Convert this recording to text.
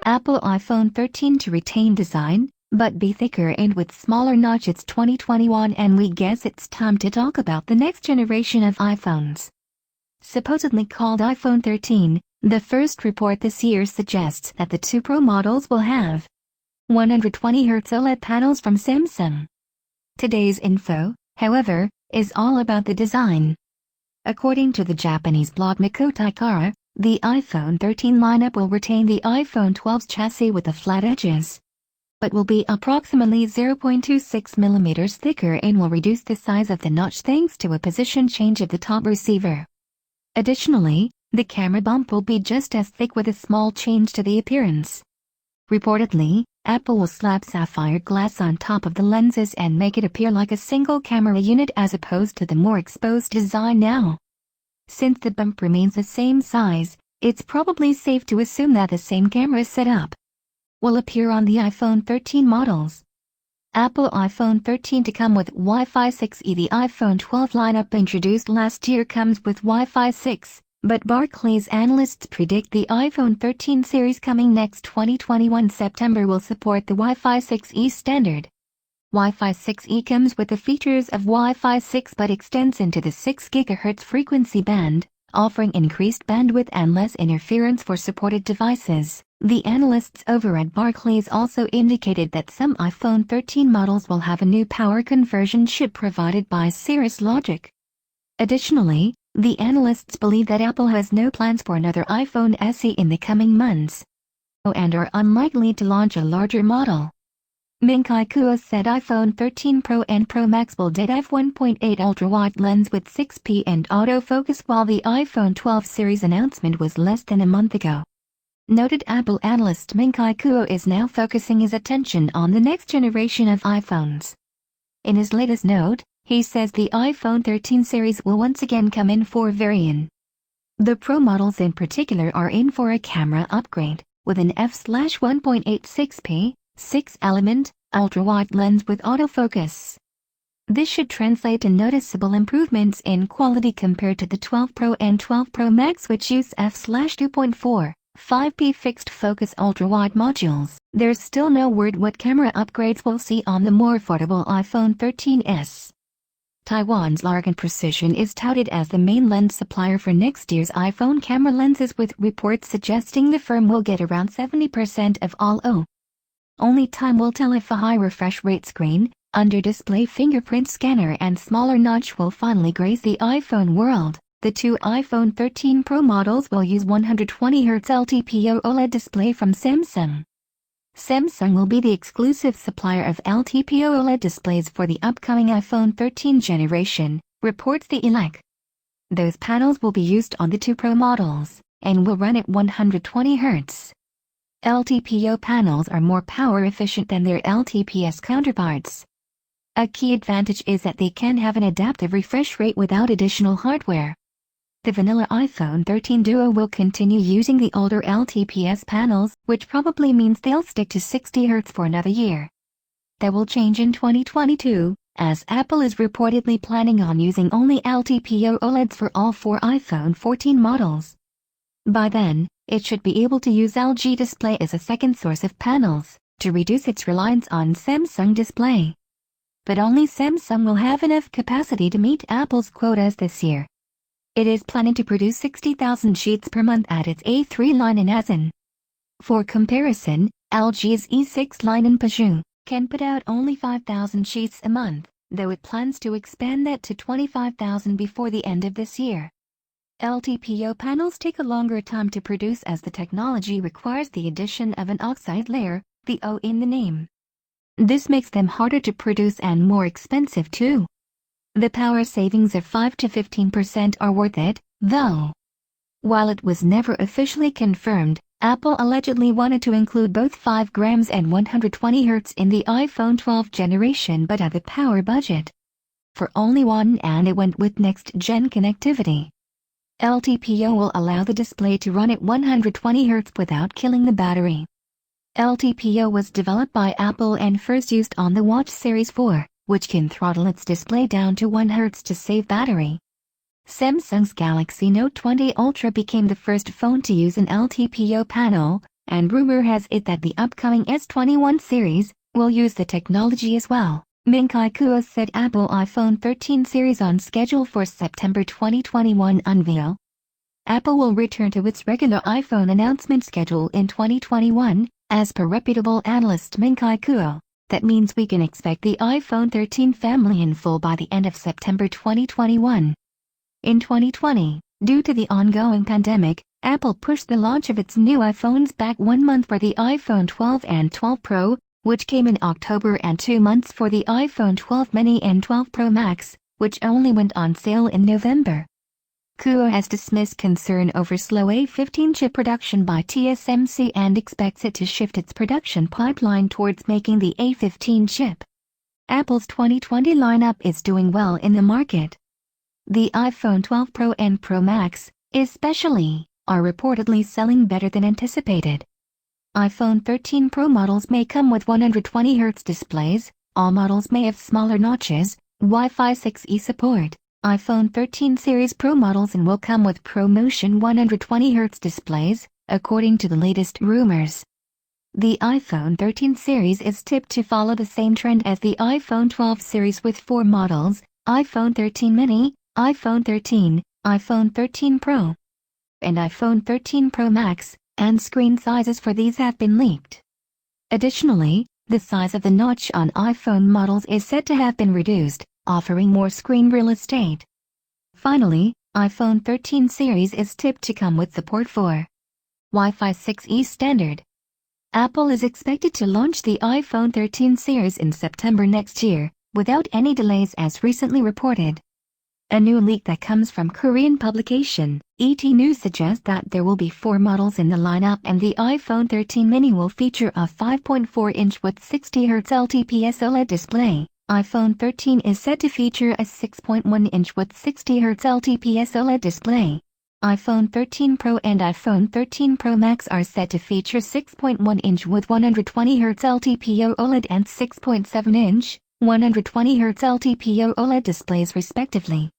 Apple iPhone 13 to retain design, but be thicker and with smaller notch. It's 2021 and we guess it's time to talk about the next generation of iPhones. Supposedly called iPhone 13, the first report this year suggests that the two Pro models will have 120Hz OLED panels from Samsung. Today's info, however, is all about the design. According to the Japanese blog Makoto Kara, the iPhone 13 lineup will retain the iPhone 12's chassis with the flat edges, but will be approximately 0.26mm thicker and will reduce the size of the notch thanks to a position change of the top receiver. Additionally, the camera bump will be just as thick with a small change to the appearance. Reportedly, Apple will slap sapphire glass on top of the lenses and make it appear like a single camera unit as opposed to the more exposed design now. Since the bump remains the same size, it's probably safe to assume that the same camera setup will appear on the iPhone 13 models. Apple iPhone 13 to come with Wi-Fi 6E. The iPhone 12 lineup introduced last year comes with Wi-Fi 6, but Barclays analysts predict the iPhone 13 series coming next 2021 September will support the Wi-Fi 6E standard. Wi-Fi 6E comes with the features of Wi-Fi 6 but extends into the 6 GHz frequency band, offering increased bandwidth and less interference for supported devices. The analysts over at Barclays also indicated that some iPhone 13 models will have a new power conversion chip provided by Cirrus Logic. Additionally, the analysts believe that Apple has no plans for another iPhone SE in the coming months, and are unlikely to launch a larger model. Ming-Chi Kuo said iPhone 13 Pro and Pro Max will dead f1.8 ultra-wide lens with 6P and autofocus, while the iPhone 12 series announcement was less than a month ago. Noted Apple analyst Ming-Chi Kuo is now focusing his attention on the next generation of iPhones. In his latest note, he says the iPhone 13 series will once again come in 4 variants. The Pro models in particular are in for a camera upgrade, with an f/1.86p, 6-element, ultra-wide lens with autofocus. This should translate to noticeable improvements in quality compared to the 12 Pro and 12 Pro Max, which use f/2.4. 5P fixed focus ultra-wide modules. There's still no word what camera upgrades we'll see on the more affordable iPhone 13s. Taiwan's Largan Precision is touted as the main lens supplier for next year's iPhone camera lenses, with reports suggesting the firm will get around 70% of all. Only time will tell if a high refresh rate screen, under-display fingerprint scanner and smaller notch will finally grace the iPhone world. The two iPhone 13 Pro models will use 120Hz LTPO OLED display from Samsung. Samsung will be the exclusive supplier of LTPO OLED displays for the upcoming iPhone 13 generation, reports the Elec. Those panels will be used on the two Pro models, and will run at 120Hz. LTPO panels are more power efficient than their LTPS counterparts. A key advantage is that they can have an adaptive refresh rate without additional hardware. The vanilla iPhone 13 Duo will continue using the older LTPS panels, which probably means they'll stick to 60Hz for another year. That will change in 2022, as Apple is reportedly planning on using only LTPO OLEDs for all 4 iPhone 14 models. By then, it should be able to use LG Display as a second source of panels, to reduce its reliance on Samsung Display. But only Samsung will have enough capacity to meet Apple's quotas this year. It is planning to produce 60,000 sheets per month at its A3 line in Asan. For comparison, LG's E6 line in Paju can put out only 5,000 sheets a month, though it plans to expand that to 25,000 before the end of this year. LTPO panels take a longer time to produce as the technology requires the addition of an oxide layer, the O in the name. This makes them harder to produce and more expensive too. The power savings of 5 to 15% are worth it, though. While it was never officially confirmed, Apple allegedly wanted to include both 5 grams and 120Hz in the iPhone 12 generation but had the power budget for only one, and it went with next-gen connectivity. LTPO will allow the display to run at 120Hz without killing the battery. LTPO was developed by Apple and first used on the Watch Series 4, which can throttle its display down to 1 Hz to save battery. Samsung's Galaxy Note 20 Ultra became the first phone to use an LTPO panel, and rumor has it that the upcoming S21 series will use the technology as well. Ming-Chi Kuo said Apple iPhone 13 series on schedule for September 2021 unveil. Apple will return to its regular iPhone announcement schedule in 2021, as per reputable analyst Ming-Chi Kuo. That means we can expect the iPhone 13 family in full by the end of September 2021. In 2020, due to the ongoing pandemic, Apple pushed the launch of its new iPhones back 1 month for the iPhone 12 and 12 Pro, which came in October, and 2 months for the iPhone 12 mini and 12 Pro Max, which only went on sale in November. Kuo has dismissed concern over slow A15 chip production by TSMC and expects it to shift its production pipeline towards making the A15 chip. Apple's 2020 lineup is doing well in the market. The iPhone 12 Pro and Pro Max, especially, are reportedly selling better than anticipated. iPhone 13 Pro models may come with 120Hz displays. All models may have smaller notches, Wi-Fi 6E support. iPhone 13 series Pro models and will come with ProMotion 120Hz displays, according to the latest rumors. The iPhone 13 series is tipped to follow the same trend as the iPhone 12 series with 4 models: iPhone 13 mini, iPhone 13, iPhone 13 Pro, and iPhone 13 Pro Max, and screen sizes for these have been leaked. Additionally, the size of the notch on iPhone models is said to have been reduced, offering more screen real estate. Finally, iPhone 13 series is tipped to come with support for Wi-Fi 6E standard. Apple is expected to launch the iPhone 13 series in September next year, without any delays as recently reported. A new leak that comes from Korean publication ET News suggests that there will be 4 models in the lineup, and the iPhone 13 mini will feature a 5.4-inch with 60Hz LTPS OLED display. iPhone 13 is said to feature a 6.1-inch with 60Hz LTPS OLED display. iPhone 13 Pro and iPhone 13 Pro Max are set to feature 6.1-inch with 120Hz LTPO OLED and 6.7-inch, 120Hz LTPO OLED displays respectively.